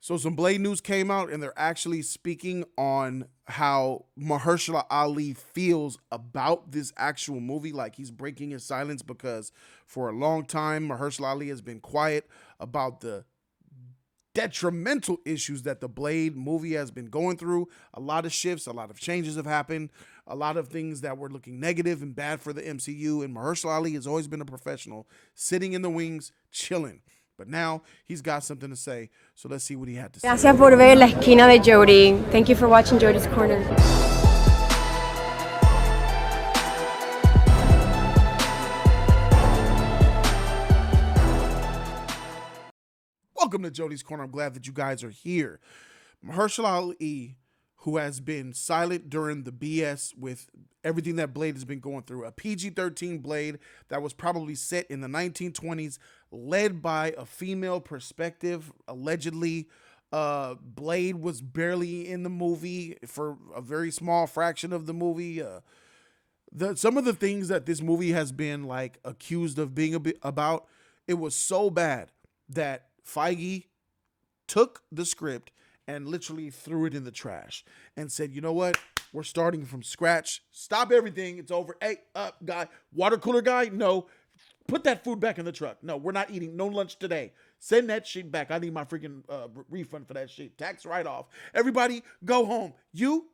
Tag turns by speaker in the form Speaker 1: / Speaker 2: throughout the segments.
Speaker 1: So some Blade news came out, and they're actually speaking on how Mahershala Ali feels about this actual movie. Like he's breaking his silence because for a long time Mahershala Ali has been quiet about the detrimental issues that the Blade movie has been going through. A lot of shifts, a lot of changes have happened, a lot of things that were looking negative and bad for the MCU. And Mahershala Ali has always been a professional, sitting in the wings, chilling. But now he's got something to say. So let's see what he had to say.
Speaker 2: Gracias por ver la esquina de Jody. Thank you for watching Jody's Corner.
Speaker 1: Welcome to Jody's Corner. I'm glad that you guys are here. Mahershala Ali, who has been silent during the BS with everything that Blade has been going through, a PG-13 Blade that was probably set in the 1920s, led by a female perspective, allegedly. Blade was barely in the movie for a very small fraction of the movie. Some of the things that this movie has been like accused of being about, it was so bad that Feige took the script and literally threw it in the trash and said, you know what? We're starting from scratch. Stop everything. It's over. Hey, up, guy. Water cooler guy? No. Put that food back in the truck. No, we're not eating. No lunch today. Send that shit back. I need my freaking refund for that shit. Tax write-off. Everybody, go home. You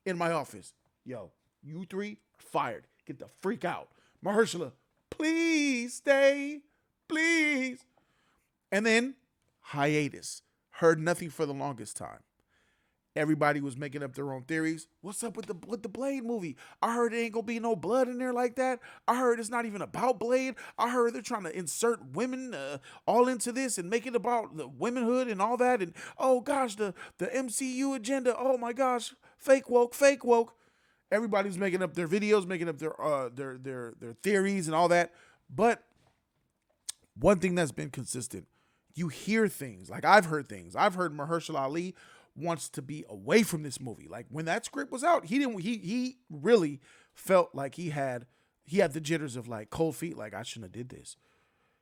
Speaker 1: in my office. Yo, you three fired. Get the freak out. Mahershala, please stay. Please. And then hiatus. Heard nothing for the longest time. Everybody was making up their own theories. What's up with the Blade movie? I heard there ain't gonna be no blood in there like that. I heard it's not even about Blade. I heard they're trying to insert women all into this and make it about the womanhood and all that. And oh gosh, the MCU agenda. Oh my gosh, fake woke, fake woke. Everybody's making up their videos, making up their theories and all that. But one thing that's been consistent, you hear things. Like I've heard things. I've heard Mahershala Ali wants to be away from this movie. Like when that script was out, he really felt like he had the jitters of like cold feet, like I shouldn't have did this.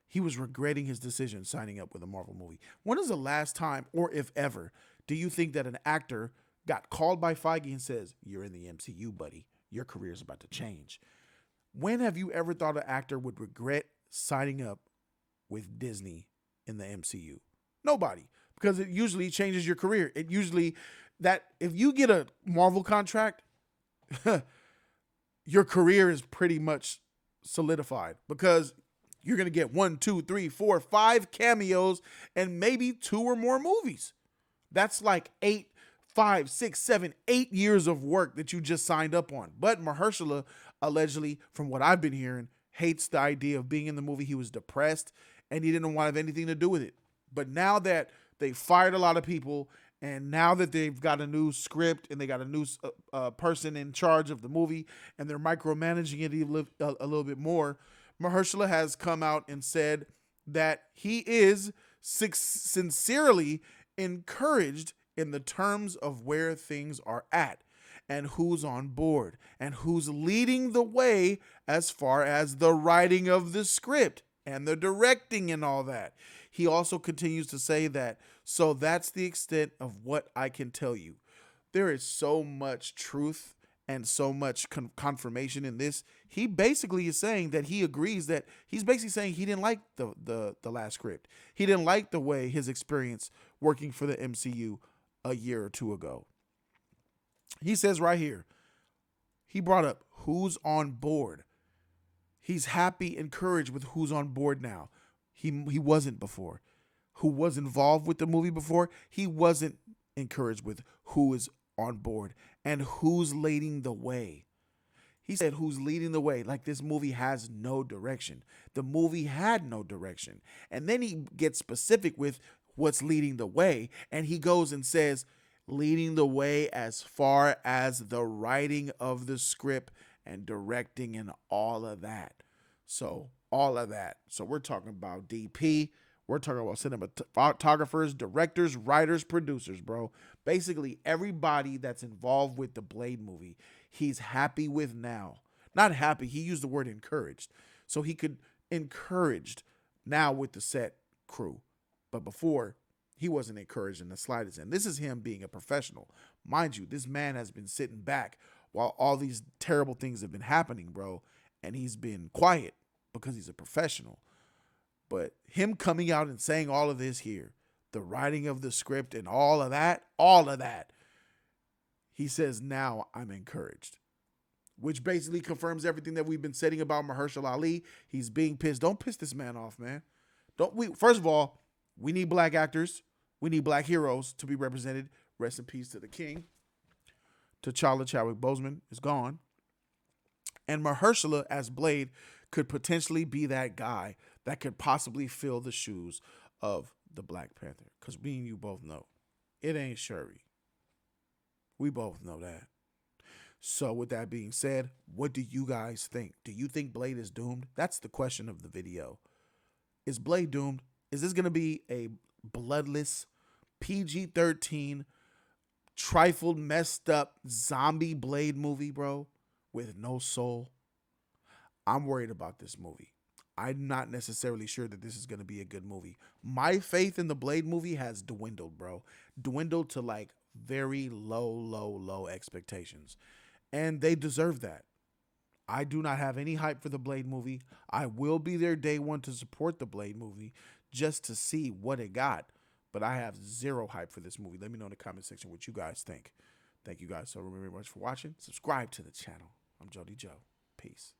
Speaker 1: He was regretting his decision signing up with a Marvel movie. When is the last time, or if ever, do you think that an actor got called by Feige and says, you're in the MCU, buddy. Your career is about to change? When have you ever thought an actor would regret signing up with Disney in the MCU? Nobody, because it usually changes your career. It usually, that if you get a Marvel contract, your career is pretty much solidified because you're going to get 1, 2, 3, 4, 5 cameos and maybe 2 or more movies. That's like 5, 6, 7, 8 years of work that you just signed up on. But Mahershala, allegedly, from what I've been hearing, hates the idea of being in the movie. He was depressed and he didn't want to have anything to do with it. But now that they fired a lot of people, and now that they've got a new script and they got a new person in charge of the movie, and they're micromanaging it a little bit more, Mahershala has come out and said that he is sincerely encouraged in the terms of where things are at and who's on board and who's leading the way as far as the writing of the script and the directing and all that. He also continues to say that, so that's the extent of what I can tell you. There is so much truth and so much confirmation in this. He basically is saying that he agrees that he's basically saying he didn't like the last script. He didn't like the way his experience working for the MCU a year or two ago. He says right here, he brought up who's on board. He's happy, encouraged with who's on board now. He wasn't before. Who was involved with the movie before, he wasn't encouraged with who is on board and who's leading the way. He said who's leading the way, like this movie has no direction. The movie had no direction. And then he gets specific with what's leading the way, and he goes and says leading the way as far as the writing of the script and directing and all of that. So all of that. So we're talking about DP. We're talking about cinematographers, directors, writers, producers, bro. Basically everybody that's involved with the Blade movie, he's happy with now. Not happy. He used the word encouraged. So he could encouraged now with the set crew. But before, he wasn't encouraged in the slightest. And this is him being a professional. Mind you, this man has been sitting back while all these terrible things have been happening, bro. And he's been quiet because he's a professional. But him coming out and saying all of this here, the writing of the script and all of that, he says, now I'm encouraged. Which basically confirms everything that we've been saying about Mahershala Ali. He's being pissed. Don't piss this man off, man. First of all, we need black actors. We need black heroes to be represented. Rest in peace to the king. T'Challa Chadwick Boseman is gone. And Mahershala as Blade could potentially be that guy that could possibly fill the shoes of the Black Panther. Because me and you both know, it ain't Shuri. We both know that. So with that being said, what do you guys think? Do you think Blade is doomed? That's the question of the video. Is Blade doomed? Is this going to be a bloodless, PG-13, trifled, messed up zombie Blade movie, bro, with no soul? I'm worried about this movie. I'm not necessarily sure that this is going to be a good movie. My faith in the Blade movie has dwindled, bro. Dwindled to like very low expectations. And they deserve that. I do not have any hype for the Blade movie. I will be there day one to support the Blade movie just to see what it got. But I have zero hype for this movie. Let me know in the comment section what you guys think. Thank you guys so very much for watching. Subscribe to the channel. I'm Jody Joe. Peace.